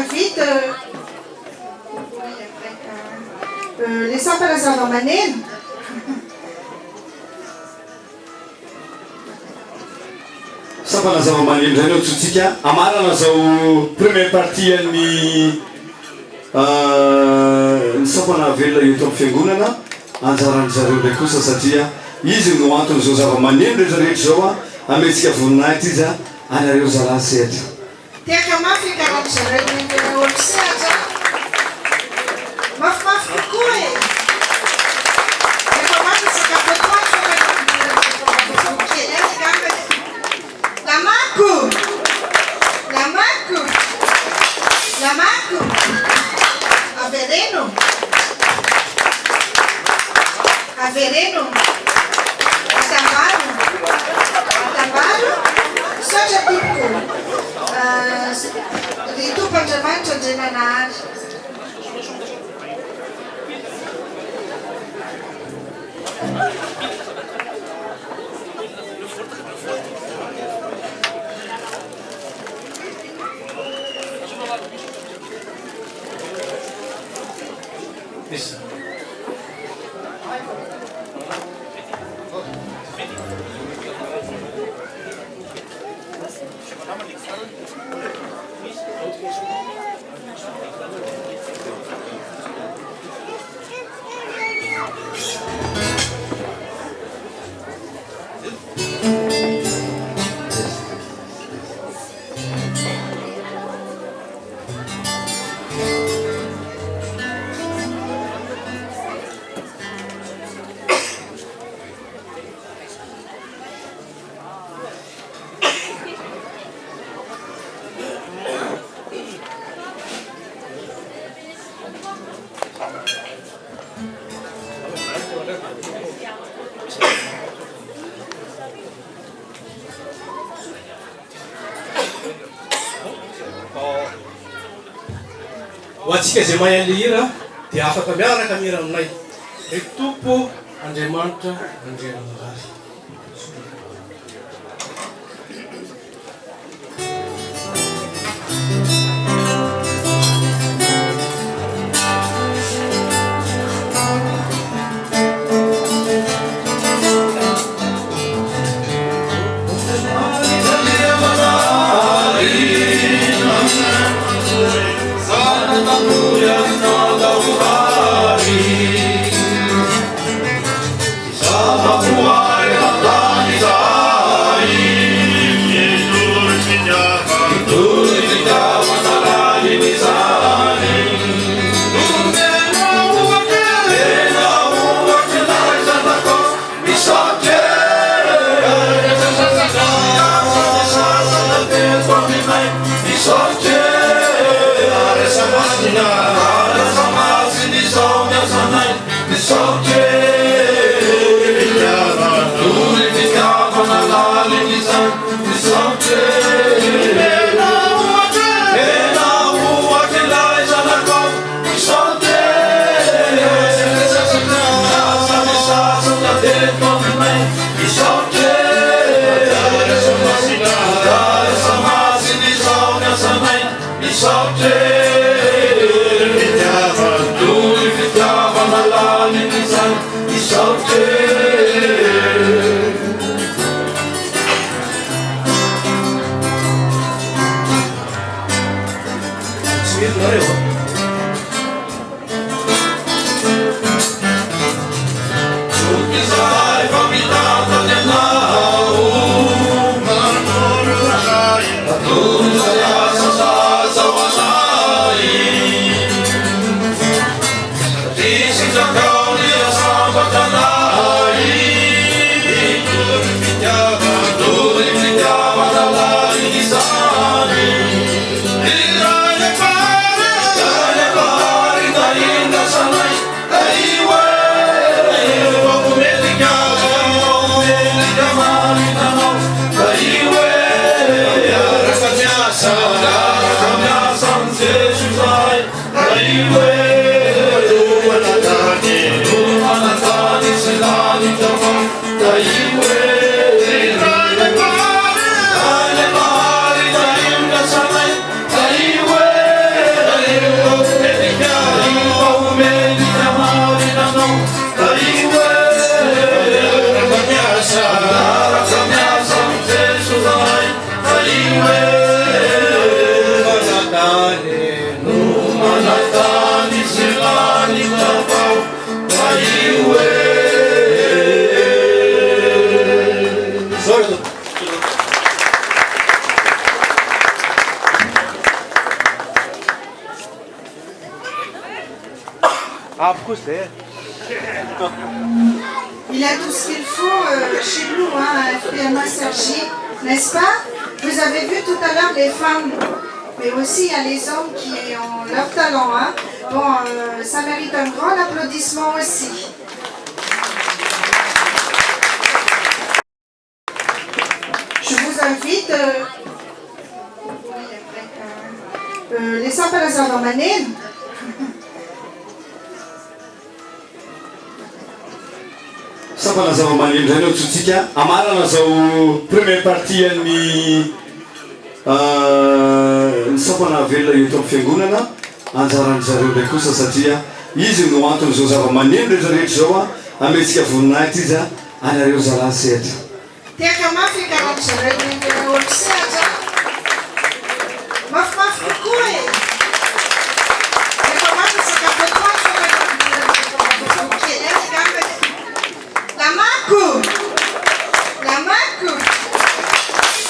vite les sampana zava-maneno. Sampana zava-maneno zany ohatsotsika amarana zao première partie an'ny sampana velona eto amin'ny fiangonana anjaran'ny zareo ndraiky kosa satria izy no antony zao zava-maneno rehetrarehetra zao a ametsika voninahitra izy a anareo zala sehatra tiaka mafy karahany zareo nendena olo sehatra mafimafy kokoa e efa mafy sakafo lamako lamako lamako avereno avereno atambaro atambaro sotra toko ry tompoandriamanitra andrenanahary hoatsika zay mahay an'le hira dia afaka miaraka mihira aminay ry tompo andriamanitra andriananahary Il a tout ce qu'il faut chez nous, hein, FPMA Sergi, n'est-ce pas? Vous avez vu tout à l'heure les femmes, mais aussi il y a les hommes qui ont leur talent. Hein. Bon, ça mérite un grand applaudissement aussi. Je vous invite, les samples Zavamanin. Sapana zava-maneno zany ohatsotsika amarana zao première partie an'ny sapana velona eto amin'ny fiangonana anjaran'ny zareo ndraiky kosa satria izy no antony zao zava-maneno rehetrarehetra zao ametsika voninahitra izy anareo zalahy sehatra. Tiaka mafy karan'ny zareo nendena olo sehatra. Mafimafy kokoa e. Rehefa mafy sakafo atoandro Lamaku! Lamaku!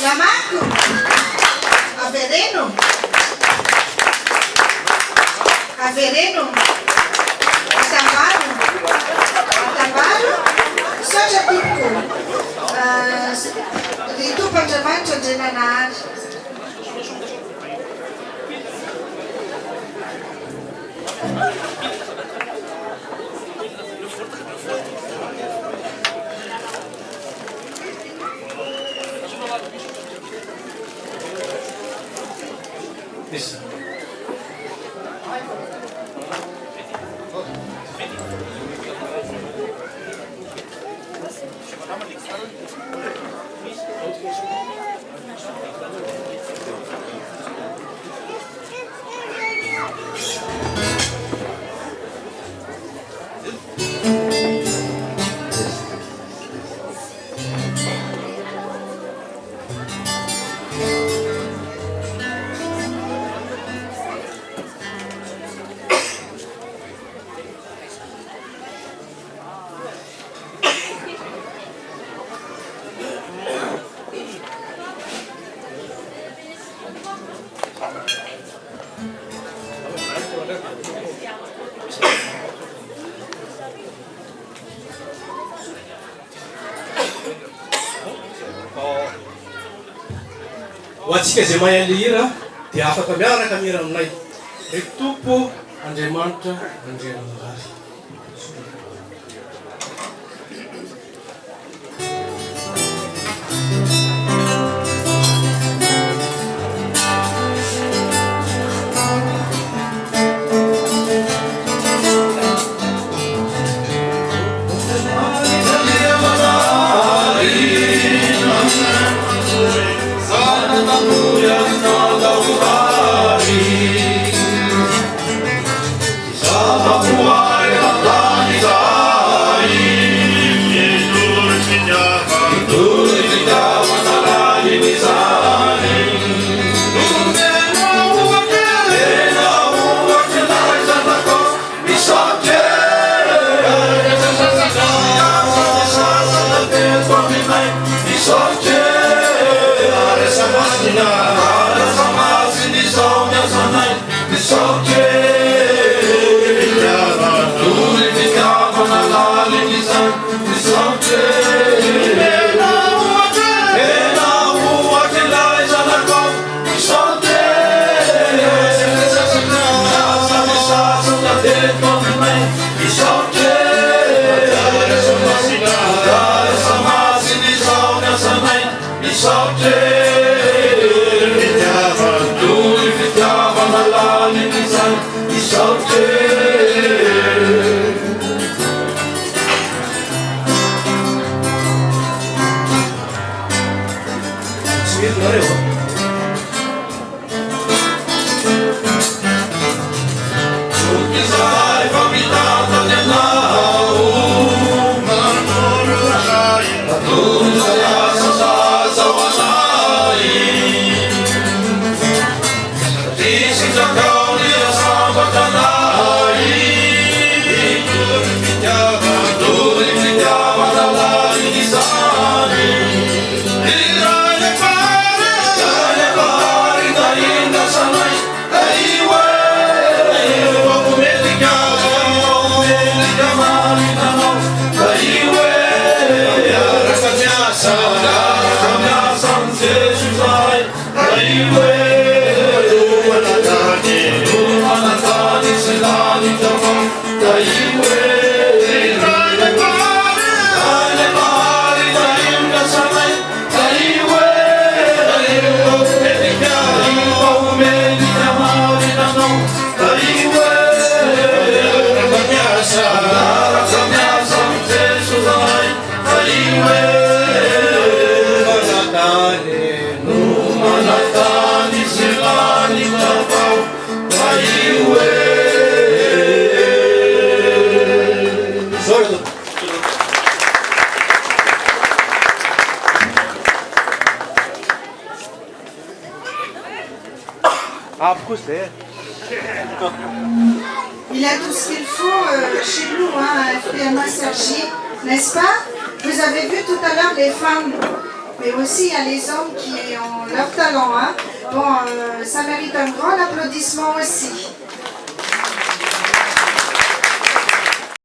Lamaku! Avereno! Avereno! Atambaro! Atambaro! Soja tuku! Itu Panjamancho Jenanar. Yes. Hoatsika zay mahay le hira dia afaka miaraka mihira aminay. Ry Tompo Andriamanitra Andriamanary. Il a tout ce qu'il faut chez nous, hein, FPMA Sergi, n'est-ce pas? Vous avez vu tout à l'heure les femmes, mais aussi il y a les hommes qui ont leur talent. Hein. Bon, ça mérite un grand applaudissement aussi.